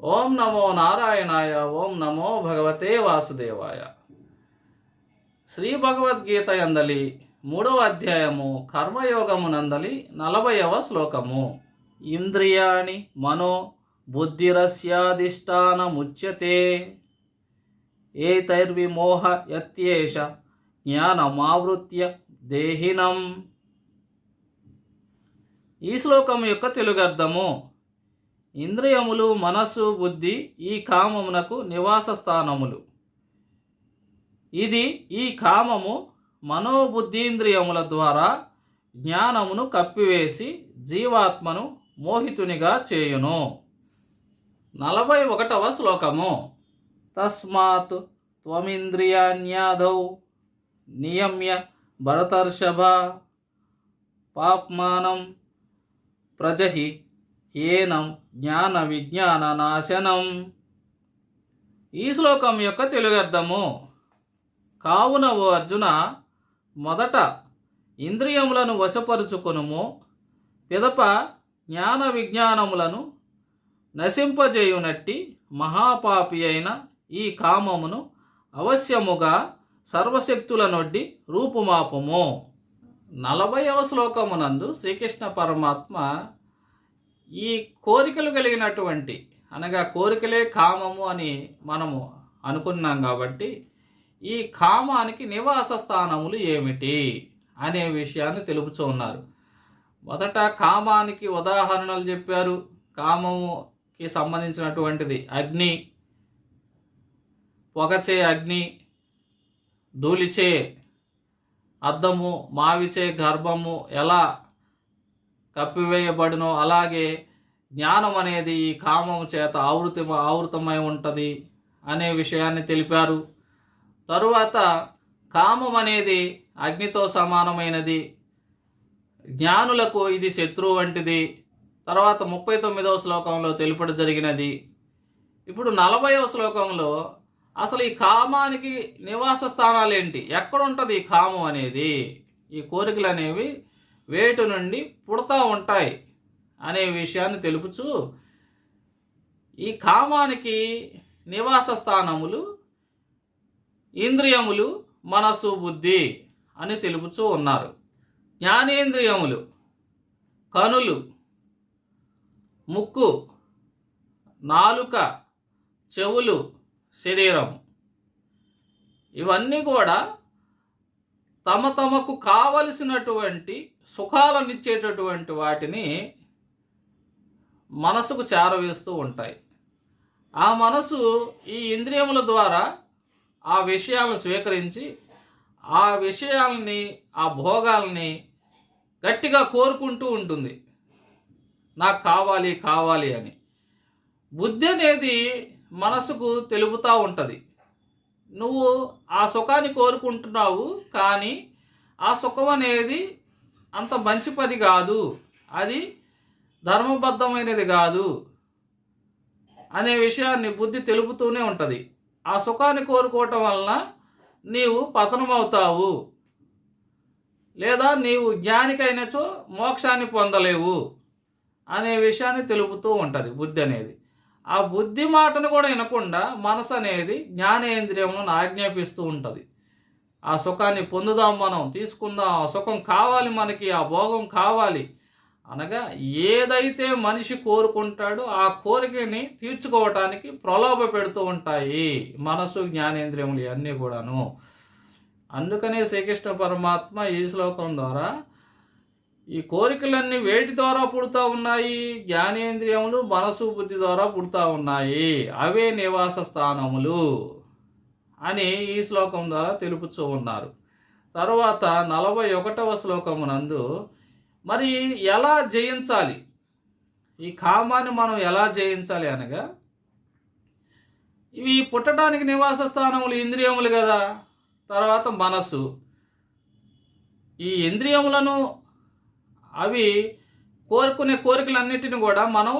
ఓం నమో నారాయణాయ. ఓం నమో భగవతే వాసుదేవాయ. శ్రీ భగవద్గీత యందలి 3వ అధ్యాయము కర్మయోగమునందలి 40వ శ్లోకము. ఇంద్రియాణి మనో బుద్ధిరస్యాధిష్టానముచ్యతే ఏతైర్విమోహ యత్యేష జ్ఞానమావృత్య దేహినం. ఈ శ్లోకం యొక్క తెలుగర్థము: ఇంద్రియములు, మనస్సు, బుద్ధి ఈ కామమునకు నివాస స్థానములు. ఈ కామము మనోబుద్ధీంద్రియముల ద్వారా జ్ఞానమును కప్పివేసి జీవాత్మను మోహితునిగా చేయును. 41వ శ్లోకము. తస్మాత్ త్వమింద్రియాణ్యాదౌ నియమ్య భరతర్షభ పాప్మానం ప్రజహి ఏనం జ్ఞాన విజ్ఞాన నాశనం. ఈ శ్లోకం యొక్క తెలుగర్థము: కావున ఓ అర్జున, మొదట ఇంద్రియములను వశపరుచుకొనుము, పిదప జ్ఞాన విజ్ఞానములను నశింపజేయునట్టి మహాపాపి అయిన ఈ కామమును అవశ్యముగా సర్వశక్తుల నొడ్డి రూపుమాపుము. 40వ శ్లోకమునందు శ్రీకృష్ణ పరమాత్మ ఈ కోరికలు కలిగినటువంటి, అనగా కోరికలే కామము అని మనము అనుకున్నాం కాబట్టి, ఈ కామానికి నివాస స్థానములు ఏమిటి అనే విషయాన్ని తెలుపుతూ ఉన్నారు. మొదట కామానికి ఉదాహరణలు చెప్పారు. కామముకి సంబంధించినటువంటిది అగ్ని, పొగచే అగ్ని, ధూళిచే అద్దము, మావిచే గర్భము ఎలా కప్పివేయబడినో అలాగే జ్ఞానం అనేది ఈ కామము చేత ఆవృతమై ఉంటుంది అనే విషయాన్ని తెలిపారు. తరువాత కామం అనేది అగ్నితో సమానమైనది, జ్ఞానులకు ఇది శత్రువు వంటిది. తర్వాత 39వ శ్లోకంలో తెలుపడం జరిగినది. ఇప్పుడు 40వ శ్లోకంలో అసలు ఈ కామానికి నివాస స్థానాలు ఏంటి, ఎక్కడ ఉంటుంది ఈ కామం అనేది, ఈ కోరికలు అనేవి వేటి నుండి పుడతా ఉంటాయి అనే విషయాన్ని తెలుపుచూ ఈ కామానికి నివాస స్థానములు ఇంద్రియములు, మనస్సు, బుద్ధి అని తెలుపుచూ ఉన్నారు. జ్ఞానేంద్రియములు కనులు, ముక్కు, నాలుక, చెవులు, శరీరం, ఇవన్నీ కూడా తమకు కావలసినటువంటి సుఖాలనిచ్చేటటువంటి వాటిని మనసుకు చేరవేస్తూ ఉంటాయి. ఆ మనసు ఈ ఇంద్రియముల ద్వారా ఆ విషయాలను స్వీకరించి ఆ విషయాలని, ఆ భోగాల్ని గట్టిగా కోరుకుంటూ ఉంటుంది, నాకు కావాలి కావాలి అని. బుద్ధి అనేది మనసుకు తెలుపుతూ ఉంటుంది, నువ్వు ఆ సుఖాన్ని కోరుకుంటున్నావు, కానీ ఆ సుఖం అనేది అంత మంచి పని కాదు, అది ధర్మబద్ధమైనది కాదు అనే విషయాన్ని బుద్ధి తెలుపుతూనే ఉంటుంది. ఆ సుఖాన్ని కోరుకోవటం వలన నీవు పతనమవుతావు, లేదా నీవు జ్ఞానికైనచో మోక్షాన్ని పొందలేవు అనే విషయాన్ని తెలుపుతూ ఉంటుంది బుద్ధి అనేది. ఆ బుద్ధి మాటను కూడా వినకుండా మనసు అనేది జ్ఞానేంద్రియములను ఆజ్ఞాపిస్తూ ఉంటుంది. ఆ సుఖాన్ని పొందుదాం, మనం తీసుకుందాం, ఆ సుఖం కావాలి మనకి, ఆ భోగం కావాలి అనగా ఏదైతే మనిషి కోరుకుంటాడో ఆ కోరికని తీర్చుకోవటానికి ప్రలోభ పెడుతూ ఉంటాయి మనసు, జ్ఞానేంద్రియములు ఇవన్నీ కూడాను. అందుకనే శ్రీకృష్ణ పరమాత్మ ఈ శ్లోకం ద్వారా ఈ కోరికలన్నీ వేటి ద్వారా పుడతా ఉన్నాయి, జ్ఞానేంద్రియములు, మనసు, బుద్ధి ద్వారా పుడతా ఉన్నాయి, అవే నివాస స్థానములు అని ఈ శ్లోకం ద్వారా తెలుపుతూ ఉన్నారు. తర్వాత 41వ శ్లోకమునందు మరి ఎలా జయించాలి, ఈ కామాన్ని మనం ఎలా జయించాలి అనగా, ఇవి పుట్టడానికి నివాస స్థానములు ఇంద్రియములు కదా, తర్వాత మనసు. ఈ ఇంద్రియములను అవి కోరుకునే కోరికలన్నిటిని కూడా మనం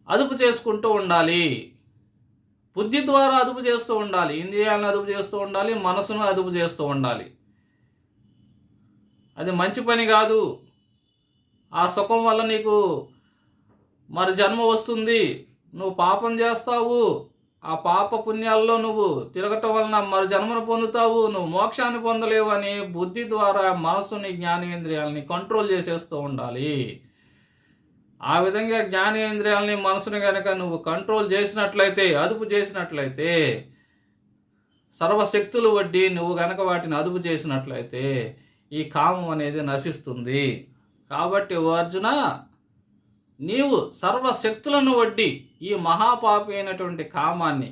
అదుపు చేసుకుంటూ ఉండాలి. బుద్ధి ద్వారా అదుపు చేస్తూ ఉండాలి, ఇంద్రియాలను అదుపు చేస్తూ ఉండాలి, మనసును అదుపు చేస్తూ ఉండాలి. అది మంచి పని కాదు. ఆ సుఖం వల్ల నీకు మరి జన్మ వస్తుంది, నువ్వు పాపం చేస్తావు, ఆ పాప పుణ్యాల్లో నువ్వు తిరగటం వలన మరి జన్మను పొందుతావు, నువ్వు మోక్షాన్ని పొందలేవు అని బుద్ధి ద్వారా మనస్సుని జ్ఞానేంద్రియాలని కంట్రోల్ చేసేస్తూ ఉండాలి. ఆ విధంగా జ్ఞానేంద్రియాలని మనసుని కనుక నువ్వు కంట్రోల్ చేసినట్లయితే, అదుపు చేసినట్లయితే, సర్వశక్తులు వడ్డి నువ్వు గనక వాటిని అదుపు చేసినట్లయితే ఈ కామం అనేది నశిస్తుంది. కాబట్టి ఓ అర్జున, నీవు సర్వశక్తులను వడ్డి ఈ మహాపాపి అయినటువంటి కామాన్ని,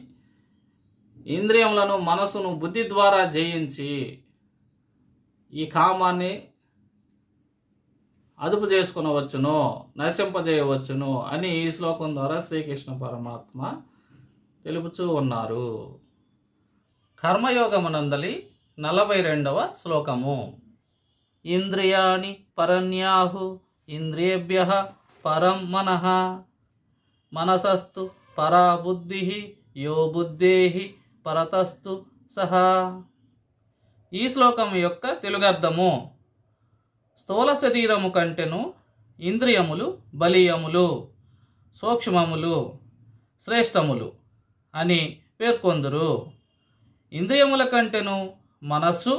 ఇంద్రియములను, మనసును బుద్ధి ద్వారా జయించి ఈ కామాన్ని అదుపు చేసుకునవచ్చును, నశింపజేయవచ్చును అని ఈ శ్లోకం ద్వారా శ్రీకృష్ణ పరమాత్మ తెలుపుచూ ఉన్నారు. కర్మయోగమునందలి 42వ శ్లోకము. ఇంద్రియాణి పరన్యాహు ఇంద్రియేభ్యః పరం మనః మనసస్తు పరా బుద్ధి యో బుద్ధేహి పరతస్తు సహా. ఈ శ్లోకం యొక్క తెలుగర్థము: స్థూల శరీరము కంటెను ఇంద్రియములు బలీయములు, సూక్ష్మములు, శ్రేష్టములు అని పేర్కొందురు. ఇంద్రియముల కంటెను మనస్సు,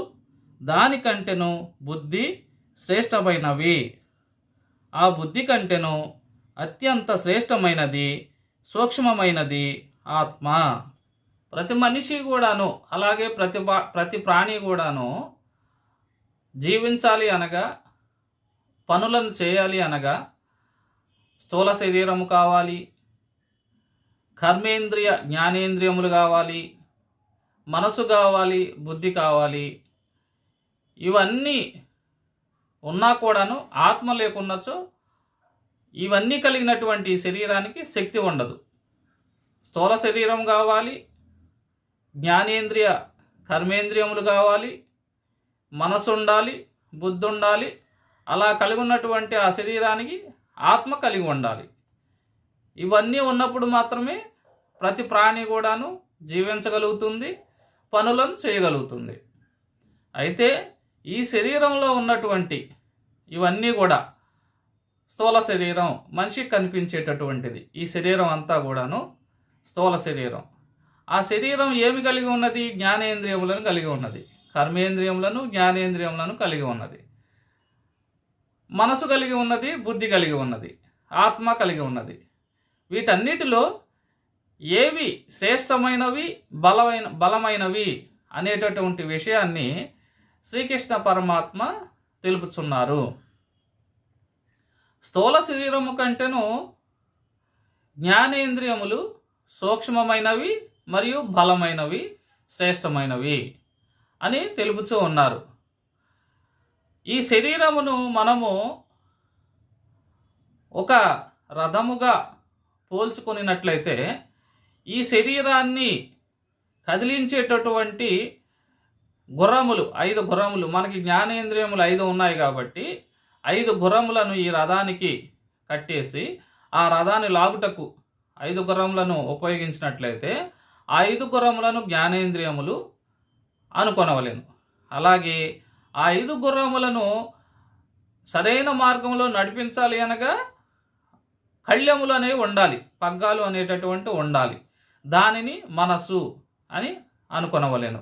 దానికంటెను బుద్ధి శ్రేష్టమైనవి. ఆ బుద్ధి కంటెను అత్యంత శ్రేష్టమైనది, సూక్ష్మమైనది ఆత్మ. ప్రతి మనిషి కూడాను, అలాగే ప్రతి ప్రాణి కూడాను జీవించాలి అనగా, పనులను చేయాలి అనగా స్థూల శరీరము కావాలి, కర్మేంద్రియ జ్ఞానేంద్రియములు కావాలి, మనసు కావాలి, బుద్ధి కావాలి. ఇవన్నీ ఉన్నా కూడాను ఆత్మ లేకున్నచో ఇవన్నీ కలిగినటువంటి శరీరానికి శక్తి ఉండదు. స్థూల శరీరం కావాలి, జ్ఞానేంద్రియ కర్మేంద్రియములు కావాలి, మనసు ఉండాలి, బుద్ధి ఉండాలి. అలా కలిగి ఉన్నటువంటి ఆ శరీరానికి ఆత్మ కలిగి ఉండాలి. ఇవన్నీ ఉన్నప్పుడు మాత్రమే ప్రతి ప్రాణి కూడాను జీవించగలుగుతుంది, పనులను చేయగలుగుతుంది. అయితే ఈ శరీరంలో ఉన్నటువంటి ఇవన్నీ కూడా స్థూల శరీరం, మనిషికి కనిపించేటటువంటిది. ఈ శరీరం అంతా కూడాను స్థూల శరీరం. ఆ శరీరం ఏమి కలిగి ఉన్నది? జ్ఞానేంద్రియములను కలిగి ఉన్నది, కర్మేంద్రియములను, జ్ఞానేంద్రియములను కలిగి ఉన్నది, మనసు కలిగి ఉన్నది, బుద్ధి కలిగి ఉన్నది, ఆత్మ కలిగి ఉన్నది. వీటన్నిటిలో ఏవి శ్రేష్టమైనవి, బలమైనవి అనేటటువంటి విషయాన్ని శ్రీకృష్ణ పరమాత్మ తెలుపుచున్నారు. స్థూల శరీరము కంటేను జ్ఞానేంద్రియములు సూక్ష్మమైనవి మరియు బలమైనవి, శ్రేష్టమైనవి అని తెలుపుచూ ఉన్నారు. ఈ శరీరమును మనము ఒక రథముగా పోల్చుకున్నట్లయితే, ఈ శరీరాన్ని కదిలించేటటువంటి గుర్రములు, 5 గుర్రములు, మనకి జ్ఞానేంద్రియములు 5 ఉన్నాయి కాబట్టి 5 గుర్రములను ఈ రథానికి కట్టేసి ఆ రథాన్ని లాగుటకు 5 గుర్రములను ఉపయోగించినట్లయితే ఆ 5 గుర్రములను జ్ఞానేంద్రియములు అనుకొనవలెను. అలాగే ఆ 5 గుర్రములను సరైన మార్గంలో నడిపించాలి అనగా కళ్యములు అనేవి ఉండాలి, పగ్గాలు అనేటటువంటి ఉండాలి. దానిని మనసు అని అనుకొనవలెను.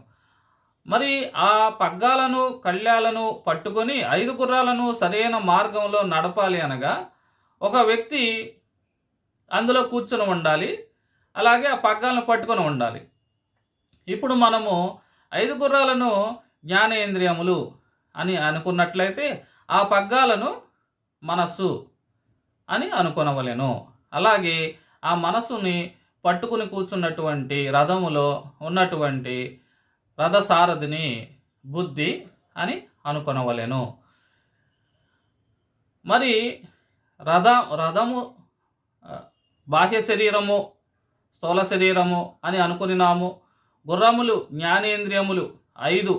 మరి ఆ పగ్గాలను, కళ్యాలను పట్టుకొని 5 గుర్రాలను సరైన మార్గంలో నడపాలి అనగా ఒక వ్యక్తి అందులో కూర్చొని ఉండాలి, అలాగే ఆ పగ్గాలను పట్టుకొని ఉండాలి. ఇప్పుడు మనము 5 గుర్రాలను జ్ఞానేంద్రియములు అని అనుకున్నట్లయితే ఆ పగ్గాలను మనస్సు అని అనుకొనవలెను. అలాగే ఆ మనస్సుని పట్టుకుని కూర్చున్నటువంటి రథములో ఉన్నటువంటి రథసారథిని బుద్ధి అని అనుకొనవలెను. మరి రథము బాహ్య శరీరము, స్థూల శరీరము అని అనుకున్నాము. గుర్రములు జ్ఞానేంద్రియములు 5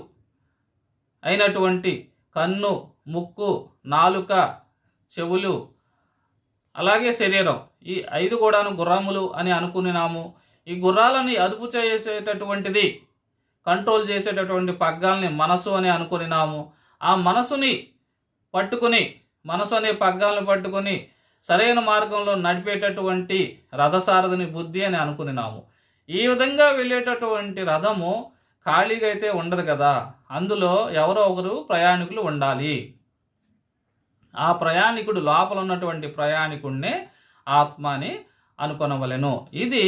అయినటువంటి కన్ను, ముక్కు, నాలుక, చెవులు, అలాగే శరీరం, ఈ 5 కూడాను గుర్రములు అని అనుకున్నాము. ఈ గుర్రాలని అదుపు చేసేటటువంటిది, కంట్రోల్ చేసేటటువంటి పగ్గాల్ని మనసు అని అనుకున్నాము. ఆ మనసుని పట్టుకుని, మనసు అనే పగ్గాలను పట్టుకొని సరైన మార్గంలో నడిపేటటువంటి రథసారథిని బుద్ధి అని అనుకున్నాము. ఈ విధంగా వెళ్ళేటటువంటి రథము ఖాళీగా అయితే ఉండదు కదా, అందులో ఎవరో ఒకరు ప్రయాణికులు ఉండాలి. ఆ ప్రయాణికుడు లోపల ఉన్నటువంటి ప్రయాణికుడినే ఆత్మ అని అనుకొనవలెను. ఇది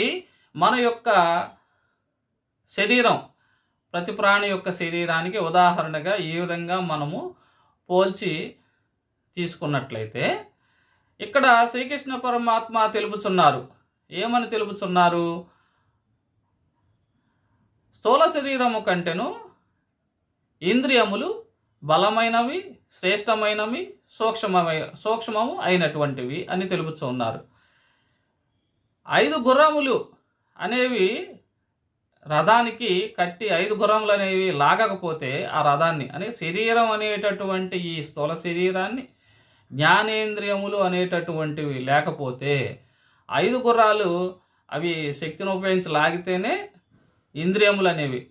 మన యొక్క శరీరం, ప్రతి ప్రాణి యొక్క శరీరానికి ఉదాహరణగా ఈ విధంగా మనము పోల్చి తీసుకున్నట్లయితే ఇక్కడ శ్రీకృష్ణ పరమాత్మ తెలుపుచున్నారు. ఏమని తెలుపుచున్నారు? స్థూల శరీరము కంటేను ఇంద్రియములు బలమైనవి, శ్రేష్టమైనవి, సూక్ష్మము అయినటువంటివి అని తెలుపుతూ ఉన్నారు. 5 గుర్రములు అనేవి రథానికి కట్టి 5 గుర్రములు అనేవి లాగకపోతే ఆ రథాన్ని అనే శరీరం అనేటటువంటి ఈ స్థూల శరీరాన్ని, జ్ఞానేంద్రియములు అనేటటువంటివి లేకపోతే 5 గుర్రాలు అవి శక్తిని ఉపయోగించి లాగితేనే, ఇంద్రియములు అనేవి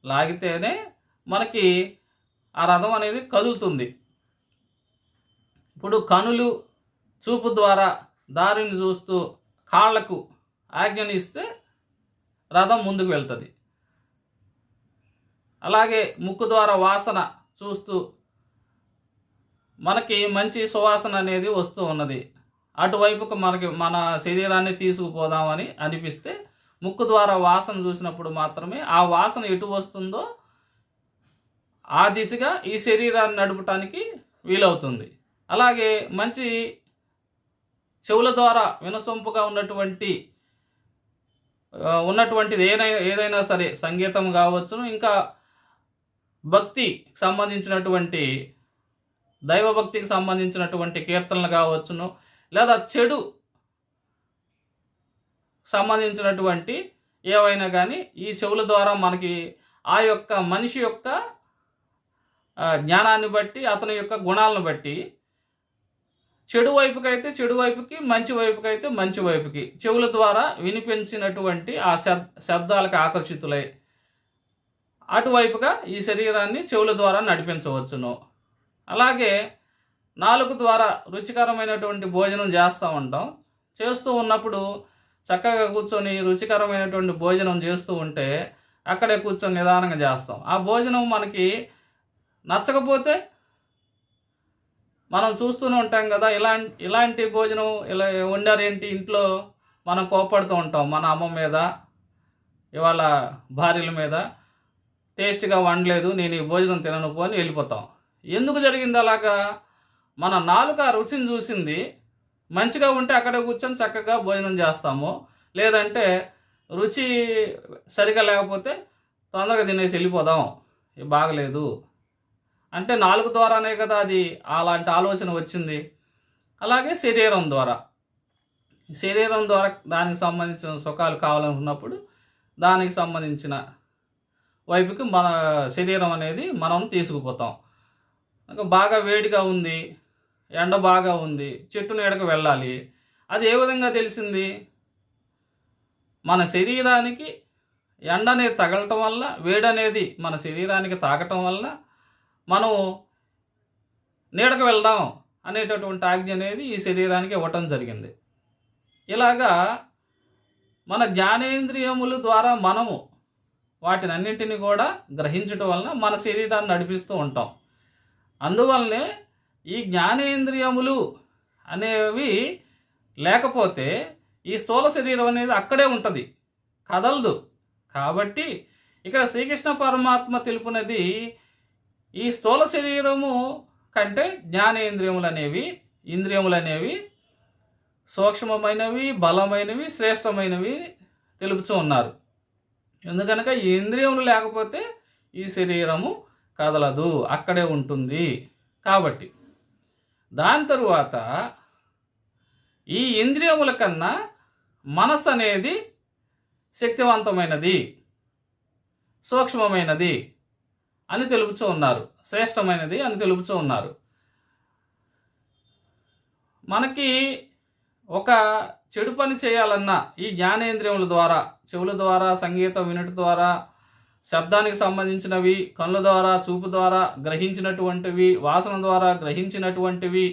లాగితేనే మనకి ఆ రథం అనేది కదులుతుంది. ఇప్పుడు కనులు చూపు ద్వారా దారిని చూస్తూ కాళ్లకు ఆజ్ఞని ఇస్తే రథం ముందుకు వెళ్తుంది. అలాగే ముక్కు ద్వారా వాసన చూస్తూ మనకి మంచి సువాసన అనేది వస్తూ ఉన్నది, అటువైపుకు మన శరీరాన్ని తీసుకుపోదామని అనిపిస్తే ముక్కు ద్వారా వాసన చూసినప్పుడు మాత్రమే ఆ వాసన ఎటు వస్తుందో ఆ దిశగా ఈ శరీరాన్ని నడపటానికి వీలవుతుంది. అలాగే మంచి చెవుల ద్వారా వినసొంపుగా ఉన్నటువంటిది ఏదైనా సరే, సంగీతం కావచ్చును, ఇంకా భక్తికి సంబంధించినటువంటి దైవభక్తికి సంబంధించినటువంటి కీర్తనలు కావచ్చును, లేదా చెడు సంబంధించినటువంటి ఏవైనా కానీ ఈ చెవుల ద్వారా మనకి ఆ యొక్క మనిషి యొక్క జ్ఞానాన్ని బట్టి, అతని యొక్క గుణాలను బట్టి చెడు వైపుకైతే చెడు వైపుకి, మంచి వైపుకైతే మంచి వైపుకి చెవుల ద్వారా వినిపించినటువంటి ఆ శబ్దాలకు ఆకర్షితులై అటువైపుగా ఈ శరీరాన్ని చెవుల ద్వారా నడిపించవచ్చును. అలాగే నాలుక ద్వారా రుచికరమైనటువంటి భోజనం చేస్తూ ఉంటాం. చేస్తూ ఉన్నప్పుడు చక్కగా కూర్చొని రుచికరమైనటువంటి భోజనం చేస్తూ ఉంటే అక్కడే కూర్చొని నిదానంగా చేస్తాం. ఆ భోజనం మనకి నచ్చకపోతే మనం చూస్తూనే ఉంటాం కదా, ఇలాంటి భోజనం ఇలా వండారేంటి ఇంట్లో, మనం కోపడుతూ ఉంటాం మన అమ్మ మీద, ఇవాళ భార్యల మీద, టేస్ట్గా వండలేదు, నేను ఈ భోజనం తినను అని వెళ్ళిపోతాం. ఎందుకు జరిగింది అలాగా? మన నాలుక రుచిని చూసింది, మంచిగా ఉంటే అక్కడే కూర్చొని చక్కగా భోజనం చేస్తాము, లేదంటే రుచి సరిగా లేకపోతే తొందరగా తినేసి వెళ్ళిపోదాం, బాగలేదు అంటే నాలుగు ద్వారానే కదా అది అలాంటి ఆలోచన వచ్చింది. అలాగే శరీరం ద్వారా దానికి సంబంధించిన సుఖాలు కావాలనుకున్నప్పుడు దానికి సంబంధించిన వైపుకి మన శరీరం అనేది మనం తీసుకుపోతాం. ఇంకా బాగా వేడిగా ఉంది, ఎండ బాగా ఉంది, చెట్టు నీడకు వెళ్ళాలి, అది ఏ విధంగా తెలిసింది? మన శరీరానికి ఎండ అనేది తగలటం వల్ల, వేడి అనేది మన శరీరానికి తాకటం వల్ల మనం నీడకు వెళ్దాం అనేటటువంటి ఆజ్ఞ అనేది ఈ శరీరానికి ఇవ్వటం జరిగింది. ఇలాగా మన జ్ఞానేంద్రియముల ద్వారా మనము వాటినన్నింటినీ కూడా గ్రహించటం వలన మన శరీరాన్ని నడిపిస్తూ ఉంటాం. అందువల్లనే ఈ జ్ఞానేంద్రియములు అనేవి లేకపోతే ఈ స్థూల శరీరం అనేది అక్కడే ఉంటుంది, కదలదు. కాబట్టి ఇక్కడ శ్రీకృష్ణ పరమాత్మ తెలుపునది, ఈ స్థూల శరీరము కంటే ఇంద్రియములు అనేవి సూక్ష్మమైనవి, బలమైనవి, శ్రేష్టమైనవి తెలుపుతూ ఉన్నారు. ఎందుకనగా ఈ ఇంద్రియములు లేకపోతే ఈ శరీరము కదలదు, అక్కడే ఉంటుంది. కాబట్టి దాని తరువాత ఈ ఇంద్రియముల కన్నా మనస్సు అనేది శక్తివంతమైనది, సూక్ష్మమైనది అని తెలుపుతూ ఉన్నారు, శ్రేష్టమైనది అని తెలుపుతూ ఉన్నారు. మనకి ఒక చెడు పని చేయాలన్నా ఈ జ్ఞానేంద్రియముల ద్వారా, చెవుల ద్వారా, సంగీతం వినటి ద్వారా, శబ్దానికి సంబంధించినవి, కళ్ళ ద్వారా, చూపు ద్వారా గ్రహించినటువంటివి, వాసన ద్వారా గ్రహించినటువంటివి,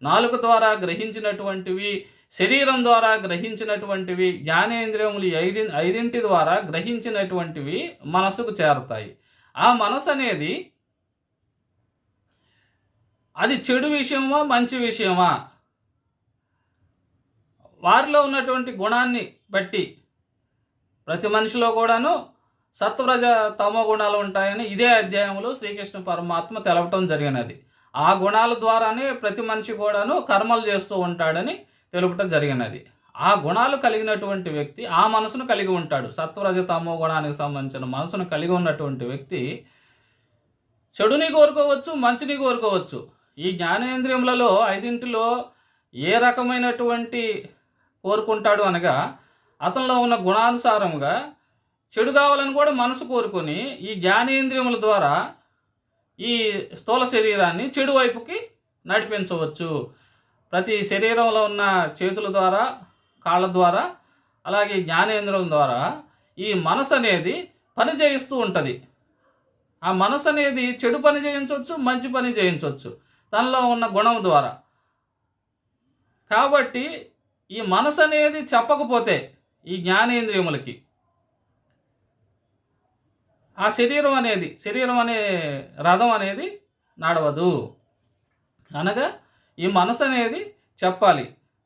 నాలుక ద్వారా గ్రహించినటువంటివి, శరీరం ద్వారా గ్రహించినటువంటివి, జ్ఞానేంద్రియములు ఐదింటి ద్వారా గ్రహించినటువంటివి మనసుకు చేరతాయి. ఆ మనసు అనేది అది చెడు విషయమా మంచి విషయమా వారిలో ఉన్నటువంటి గుణాన్ని బట్టి ప్రతి మనిషిలో కూడాను సత్వరజ తమో గుణాలు ఉంటాయని ఇదే అధ్యాయంలో శ్రీకృష్ణ పరమాత్మ తెలపటం జరిగినది. ఆ గుణాల ద్వారానే ప్రతి మనిషి కూడాను కర్మలు చేస్తూ ఉంటాడని తెలుపటం జరిగినది. ఆ గుణాలు కలిగినటువంటి వ్యక్తి ఆ మనసును కలిగి ఉంటాడు. సత్వరజ తమో గుణానికి సంబంధించిన మనసును కలిగి ఉన్నటువంటి వ్యక్తి చెడుని కోరుకోవచ్చు, మంచిని కోరుకోవచ్చు. ఈ జ్ఞానేంద్రియములలో ఐదింటిలో ఏ రకమైనటువంటి కోరుకుంటాడు అనగా అతనిలో ఉన్న గుణానుసారంగా చెడు కావాలని కూడా మనసు కోరుకొని ఈ జ్ఞానేంద్రియముల ద్వారా ఈ స్థూల శరీరాన్ని చెడు వైపుకి నడిపించవచ్చు. ప్రతి శరీరంలో ఉన్న చేతుల ద్వారా, కాళ్ళ ద్వారా, అలాగే జ్ఞానేంద్రియం ద్వారా ఈ మనసు అనేది పని చేయిస్తూ ఉంటుంది. ఆ మనసు అనేది చెడు పని చేయించవచ్చు, మంచి పని చేయించవచ్చు తనలో ఉన్న గుణం ద్వారా. కాబట్టి ఈ మనసు అనేది చెప్పకపోతే ఈ జ్ఞానేంద్రియములకి ఆ శరీరం అనే రథం అనేది నడవదు. అనగా ఈ మనసు అనేది చెప్పాలి,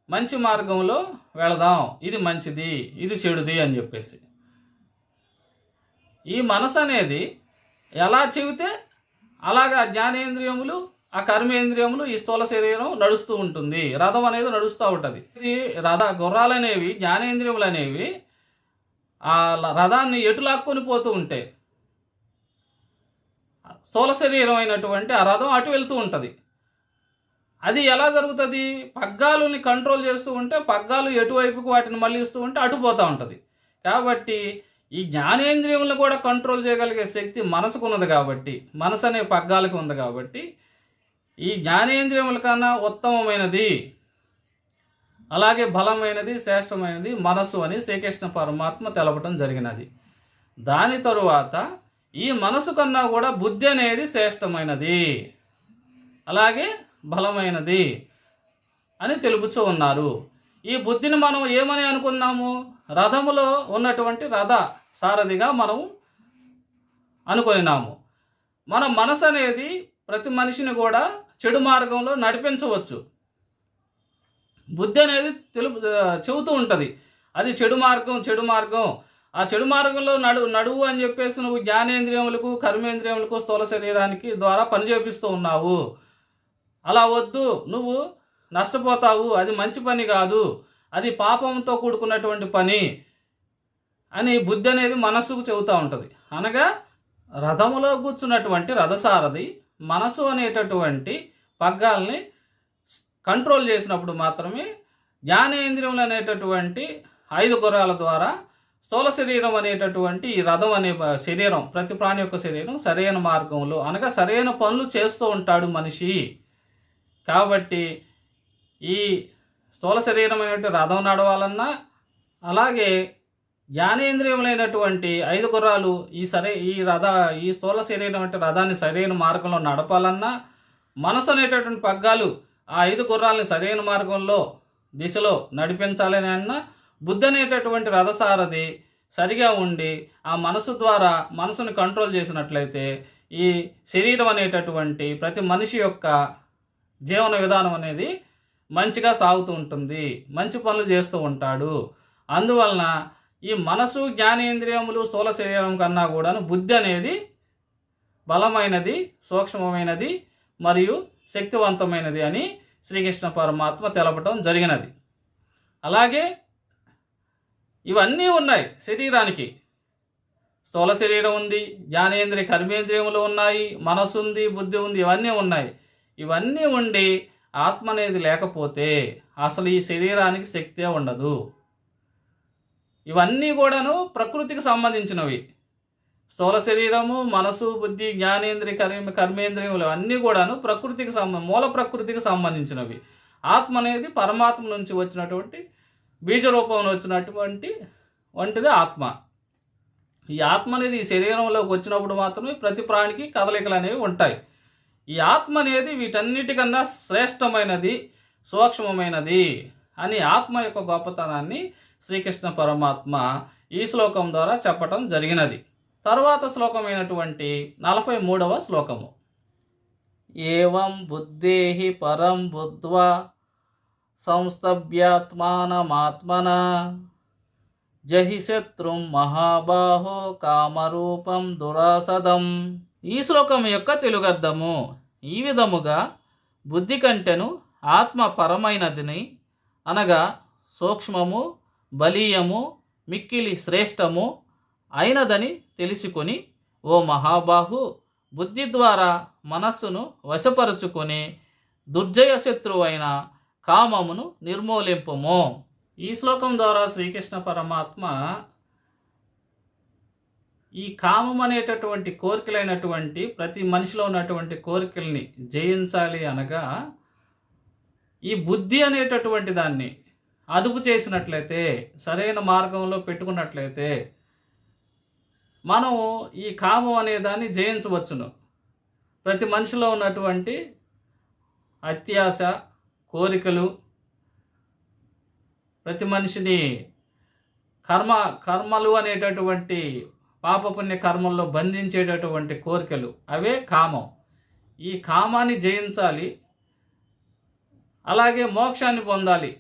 మంచి మార్గంలో వెళదాం, ఇది మంచిది, ఇది చెడుది అని చెప్పేసి. ఈ మనసు అనేది ఎలా చెబితే అలాగా జ్ఞానేంద్రియములు, ఆ కర్మేంద్రియములు, ఈ స్థూల శరీరం నడుస్తూ ఉంటుంది. రథం అనేది నడుస్తూ ఉంటుంది. ఇది గుర్రాలు అనేవి, జ్ఞానేంద్రియములు అనేవి ఆ రథాన్ని ఎటు లాక్కొని పోతూ ఉంటాయి. స్థూల శరీరం అయినటువంటి ఆ రథం అటు వెళ్తూ ఉంటుంది. అది ఎలా జరుగుతుంది? పగ్గాలని కంట్రోల్ చేస్తూ ఉంటే పగ్గాలు ఎటువైపుకు వాటిని మళ్ళిస్తూ ఉంటే అటు పోతూ ఉంటుంది. కాబట్టి ఈ జ్ఞానేంద్రియములను కూడా కంట్రోల్ చేయగలిగే శక్తి మనసుకు ఉన్నది. కాబట్టి మనసు అనే పగ్గాలకు ఉంది. కాబట్టి ఈ జ్ఞానేంద్రియముల కన్నా ఉత్తమమైనది, అలాగే బలమైనది, శ్రేష్టమైనది మనసు అని శ్రీకృష్ణ పరమాత్మ తెలపటం జరిగినది. దాని తరువాత ఈ మనసు కన్నా కూడా బుద్ధి అనేది శ్రేష్టమైనది, అలాగే బలమైనది అని తెలుపుతూ ఉన్నారు. ఈ బుద్ధిని మనం ఏమని అనుకున్నాము? రథములో ఉన్నటువంటి రథ సారథిగా మనం అనుకున్నాము. మన మనసు అనేది ప్రతి మనిషిని కూడా చెడు మార్గంలో నడిపించవచ్చు. బుద్ధి అనేది చెబుతూ ఉంటుంది, అది చెడు మార్గం. ఆ చెడు మార్గంలో నడువు అని చెప్పేసి నువ్వు జ్ఞానేంద్రియములకు, కర్మేంద్రియములకు, స్థూల శరీరానికి ద్వారా పని చేపిస్తూ ఉన్నావు. అలా వద్దు, నువ్వు నష్టపోతావు, అది మంచి పని కాదు, అది పాపంతో కూడుకున్నటువంటి పని అని బుద్ధి అనేది మనస్సుకు చెబుతూ ఉంటుంది. అనగా రథములో కూర్చున్నటువంటి రథసారథి మనసు అనేటటువంటి పగ్గాల్ని కంట్రోల్ చేసినప్పుడు మాత్రమే జ్ఞానేంద్రియములు అనేటటువంటి 5 గుర్రాల ద్వారా స్థూల శరీరం అనేటటువంటి ఈ రథం అనే శరీరం, ప్రతి ప్రాణి యొక్క శరీరం సరైన మార్గంలో అనగా సరైన పనులు చేస్తూ ఉంటాడు మనిషి. కాబట్టి ఈ స్థూల శరీరం అనేటువంటి రథం నడవాలన్నా, అలాగే జ్ఞానేంద్రియములైనటువంటి 5 గుర్రాలు ఈ స్థూల శరీరం అంటే రథాన్ని సరైన మార్గంలో నడపాలన్నా, మనసు అనేటటువంటి పగ్గాలు ఆ 5 గుర్రాలని సరైన మార్గంలో దిశలో నడిపించాలని అన్నా, బుద్ధి అనేటటువంటి రథసారథి సరిగా ఉండి ఆ మనసు ద్వారా మనసుని కంట్రోల్ చేసినట్లయితే ఈ శరీరం అనేటటువంటి ప్రతి మనిషి యొక్క జీవన విధానం అనేది మంచిగా సాగుతూ ఉంటుంది, మంచి పనులు చేస్తూ ఉంటాడు. అందువలన ఈ మనసు, జ్ఞానేంద్రియములు, స్థూల శరీరం కన్నా కూడా బుద్ధి అనేది బలమైనది, సూక్ష్మమైనది మరియు శక్తివంతమైనది అని శ్రీకృష్ణ పరమాత్మ తెలపటం జరిగినది. అలాగే ఇవన్నీ ఉన్నాయి శరీరానికి. స్థూల శరీరం ఉంది, జ్ఞానేంద్రియ కర్మేంద్రియములు ఉన్నాయి, మనసు ఉంది, బుద్ధి ఉంది, ఇవన్నీ ఉన్నాయి. ఇవన్నీ ఉండి ఆత్మ అనేది లేకపోతే అసలు ఈ శరీరానికి శక్తే ఉండదు. ఇవన్నీ కూడాను ప్రకృతికి సంబంధించినవి. స్థూల శరీరము, మనసు, బుద్ధి, జ్ఞానేంద్రియ కర్మేంద్రియములు అన్నీ కూడాను మూల ప్రకృతికి సంబంధించినవి. ఆత్మ అనేది పరమాత్మ నుంచి వచ్చినటువంటి బీజ రూపంలో వంటిది ఆత్మ. ఈ ఆత్మ అనేది ఈ శరీరంలోకి వచ్చినప్పుడు మాత్రమే ప్రతి ప్రాణికి కదలికలు అనేవి ఉంటాయి. ఈ ఆత్మ అనేది వీటన్నిటికన్నా శ్రేష్టమైనది, సూక్ష్మమైనది అని ఆత్మ యొక్క గొప్పతనాన్ని శ్రీకృష్ణ పరమాత్మ ఈ శ్లోకం ద్వారా చెప్పటం జరిగినది. తరువాత శ్లోకమైనటువంటి 43వ శ్లోకము. ఏవం బుద్ధేహి పరం బుద్ధ్వా సంస్తభ్యాత్మానమాత్మన జహి శత్రుం మహాబాహో కామరూపం దురాసదం. ఈ శ్లోకం యొక్క తెలుగర్థము: ఈ విధముగా బుద్ధి కంటెను ఆత్మ పరమైనదిని, అనగా సూక్ష్మము, బలీయము, మిక్కిలి శ్రేష్టము అయినదని తెలుసుకొని, ఓ మహాబాహు, బుద్ధి ద్వారా మనస్సును వశపరుచుకొని దుర్జయ శత్రువైన కామమును నిర్మూలింపుము. ఈ శ్లోకం ద్వారా శ్రీకృష్ణ పరమాత్మ ఈ కామం అనేటటువంటి కోరికలైనటువంటి ప్రతి మనిషిలో ఉన్నటువంటి కోరికల్ని జయించాలి అనగా, ఈ బుద్ధి అనేటటువంటి దాన్ని అదుపు చేసినట్లయితే, సరైన మార్గంలో పెట్టుకున్నట్లయితే మనం ఈ కామం అనే దాన్ని జయించవచ్చును. ప్రతి మనిషిలో ఉన్నటువంటి అత్యాశ, కోరికలు, ప్రతి మనిషిని కర్మలు అనేటటువంటి పాపపుణ్య కర్మల్లో బంధించేటటువంటి కోరికలు, అవే కామం. ఈ కామాన్ని జయించాలి, అలాగే మోక్షాన్ని పొందాలి.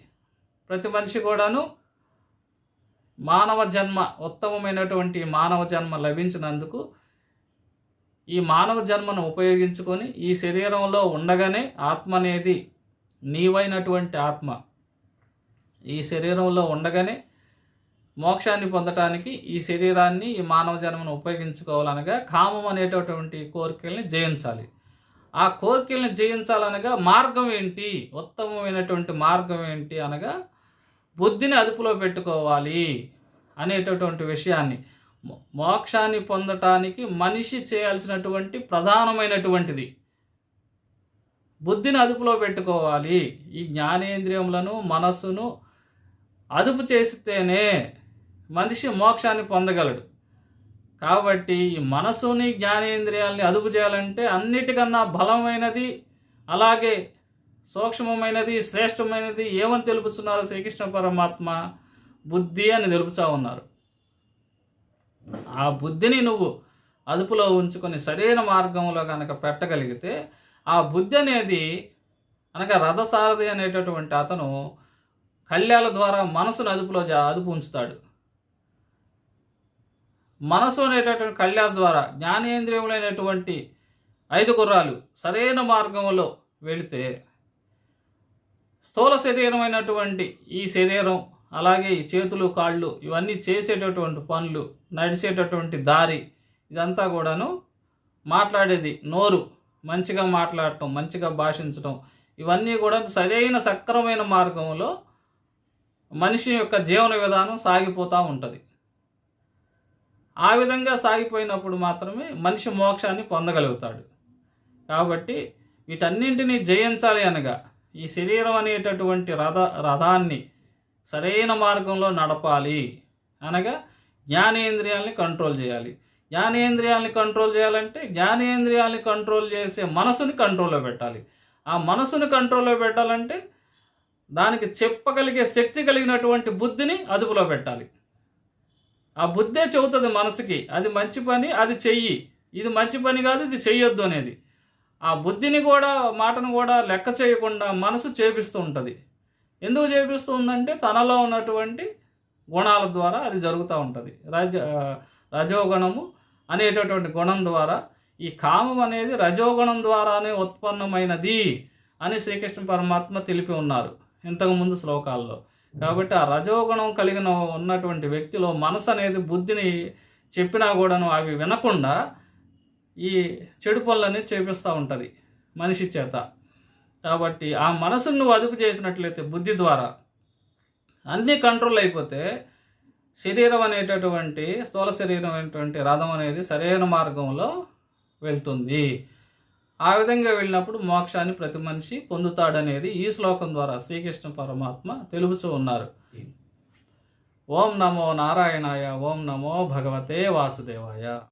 ప్రతి మనిషి కూడాను మానవ జన్మ, ఉత్తమమైనటువంటి మానవ జన్మ లభించినందుకు ఈ మానవ జన్మను ఉపయోగించుకొని ఈ శరీరంలో ఉండగానే ఆత్మ అనేది నీవైనటువంటి ఆత్మ ఈ శరీరంలో ఉండగానే మోక్షాన్ని పొందటానికి ఈ శరీరాన్ని, ఈ మానవ జన్మను ఉపయోగించుకోవాలనగా కామం అనేటటువంటి కోరికల్ని జయించాలి. ఆ కోరికల్ని జయించాలనగా మార్గం ఏంటి, ఉత్తమమైనటువంటి మార్గం ఏంటి అనగా బుద్ధిని అదుపులో పెట్టుకోవాలి అనేటటువంటి విషయాన్ని, మోక్షాన్ని పొందటానికి మనిషి చేయాల్సినటువంటి ప్రధానమైనటువంటిది బుద్ధిని అదుపులో పెట్టుకోవాలి. ఈ జ్ఞానేంద్రియములను, మనస్సును అదుపు చేస్తేనే మనిషి మోక్షాన్ని పొందగలడు. కాబట్టి ఈ మనసుని, జ్ఞానేంద్రియాలని అదుపు చేయాలంటే అన్నిటికన్నా బలమైనది, అలాగే సూక్ష్మమైనది, శ్రేష్టమైనది ఏమని తెలుపుతున్నారు శ్రీకృష్ణ పరమాత్మ? బుద్ధి అని తెలుపుతూ ఉన్నారు. ఆ బుద్ధిని నువ్వు అదుపులో ఉంచుకొని సరైన మార్గంలో కనుక పెట్టగలిగితే, ఆ బుద్ధి అనేది అనగా రథసారథి అనేటటువంటి అతను కళ్యాల ద్వారా మనసును అదుపు ఉంచుతాడు. మనసు అనేటటువంటి కళ్యాల ద్వారా జ్ఞానేంద్రియములైనటువంటి 5 గుర్రాలు సరైన మార్గంలో వెళితే, స్థూల శరీరమైనటువంటి ఈ శరీరం, అలాగే ఈ చేతులు, కాళ్ళు, ఇవన్నీ చేసేటటువంటి పనులు, నడిచేటటువంటి దారి, ఇదంతా కూడాను మాట్లాడేది నోరు, మంచిగా మాట్లాడటం, మంచిగా భాషించడం, ఇవన్నీ కూడా సరైన సక్రమైన మార్గంలో మనిషి యొక్క జీవన విధానం సాగిపోతూ ఉంటుంది. ఆ విధంగా సాగిపోయినప్పుడు మాత్రమే మనిషి మోక్షాన్ని పొందగలుగుతాడు. కాబట్టి వీటన్నింటినీ జయించాలి అనగా ఈ శరీరం అనేటటువంటి రథాన్ని సరైన మార్గంలో నడపాలి అనగా జ్ఞానేంద్రియాలని కంట్రోల్ చేయాలి. జ్ఞానేంద్రియాలని కంట్రోల్ చేయాలంటే జ్ఞానేంద్రియాలని కంట్రోల్ చేసే మనసుని కంట్రోల్లో పెట్టాలి. ఆ మనసుని కంట్రోల్లో పెట్టాలంటే దానికి చెప్పగలిగే శక్తి కలిగినటువంటి బుద్ధిని అదుపులో పెట్టాలి. ఆ బుద్ధే చెబుతుంది మనసుకి, అది మంచి పని, అది చెయ్యి, ఇది మంచి పని కాదు, ఇది చెయ్యొద్దు అనేది. ఆ బుద్ధిని కూడా, మాటను కూడా లెక్క చేయకుండా మనసు చేపిస్తూ ఉంటుంది. ఎందుకు చేపిస్తూ ఉందంటే తనలో ఉన్నటువంటి గుణాల ద్వారా అది జరుగుతూ ఉంటుంది. రజోగుణము అనేటటువంటి గుణం ద్వారా, ఈ కామం అనేది రజోగుణం ద్వారానే ఉత్పన్నమైనది అని శ్రీకృష్ణ పరమాత్మ తెలిపి ఉన్నారు ఇంతకుముందు శ్లోకాల్లో. కాబట్టి ఆ రజోగుణం కలిగిన ఉన్నటువంటి వ్యక్తిలో మనసు అనేది బుద్ధిని చెప్పినా కూడాను అవి వినకుండా ఈ చెడు పనులన్నీ చేపిస్తూ ఉంటుంది మనిషి చేత. కాబట్టి ఆ మనసును నువ్వు అదుపు చేసినట్లయితే బుద్ధి ద్వారా అన్నీ కంట్రోల్ అయిపోతే శరీరం అనేటటువంటి, స్థూల శరీరం అనేటువంటి రథం అనేది సరైన మార్గంలో వెళ్తుంది. ఆ విధంగా వెళ్ళినప్పుడు మోక్షాన్ని ప్రతి మనిషి పొందుతాడనేది ఈ శ్లోకం ద్వారా శ్రీకృష్ణ పరమాత్మ తెలుపుతూ ఉన్నారు. ఓం నమో నారాయణాయ, ఓం నమో భగవతే వాసుదేవాయ.